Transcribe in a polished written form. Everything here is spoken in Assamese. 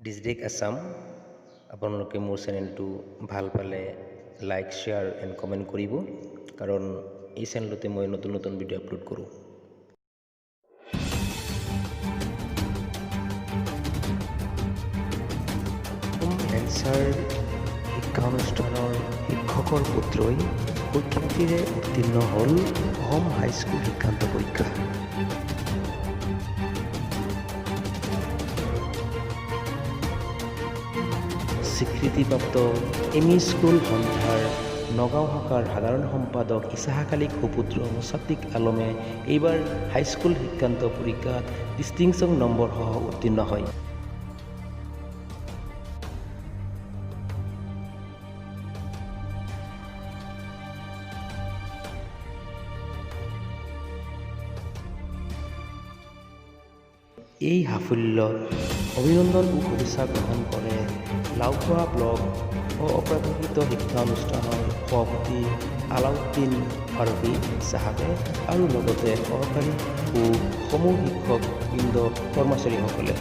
ডিষ্ট্ৰিক্ট আছাম আপোনালোকে মোৰ চেনেলটো ভাল পালে লাইক শ্বেয়াৰ এণ্ড কমেণ্ট কৰিব কাৰণ এই চেনেলতে মই নতুন নতুন ভিডিঅ' আপলোড কৰোঁ। এনচাৰ শিক্ষানুষ্ঠানৰ শিক্ষকৰ পুত্ৰই সুখ্যাতিৰে উত্তীৰ্ণ হ'ল অসম হাইস্কুল শিক্ষান্ত পৰীক্ষা। স্বীকৃতিপ্ৰাপ্ত ME স্কুল সন্থাৰ নগাঁও শাখাৰ সাধাৰণ সম্পাদক ইছাহাক আলীৰ সুপুত্ৰ মুছাদ্দিক আলমে এইবাৰ হাইস্কুল শিক্ষান্ত পৰীক্ষাত ডিষ্টিংশ্যন নম্বৰসহ উত্তীৰ্ণ হয়। এই সাফল্যত অভিনন্দন ও শুভেচ্ছা গ্ৰহণ কৰে লাউখোৱা ব্লক অপ্ৰাধিকৃত শিক্ষানুষ্ঠানৰ সভাপতি আলাউদ্দিন ফাৰুকী চাহাবে আৰু লগতে সহকাৰী ও সমূহ শিক্ষক বৃন্দ কৰ্মচাৰীসকলে।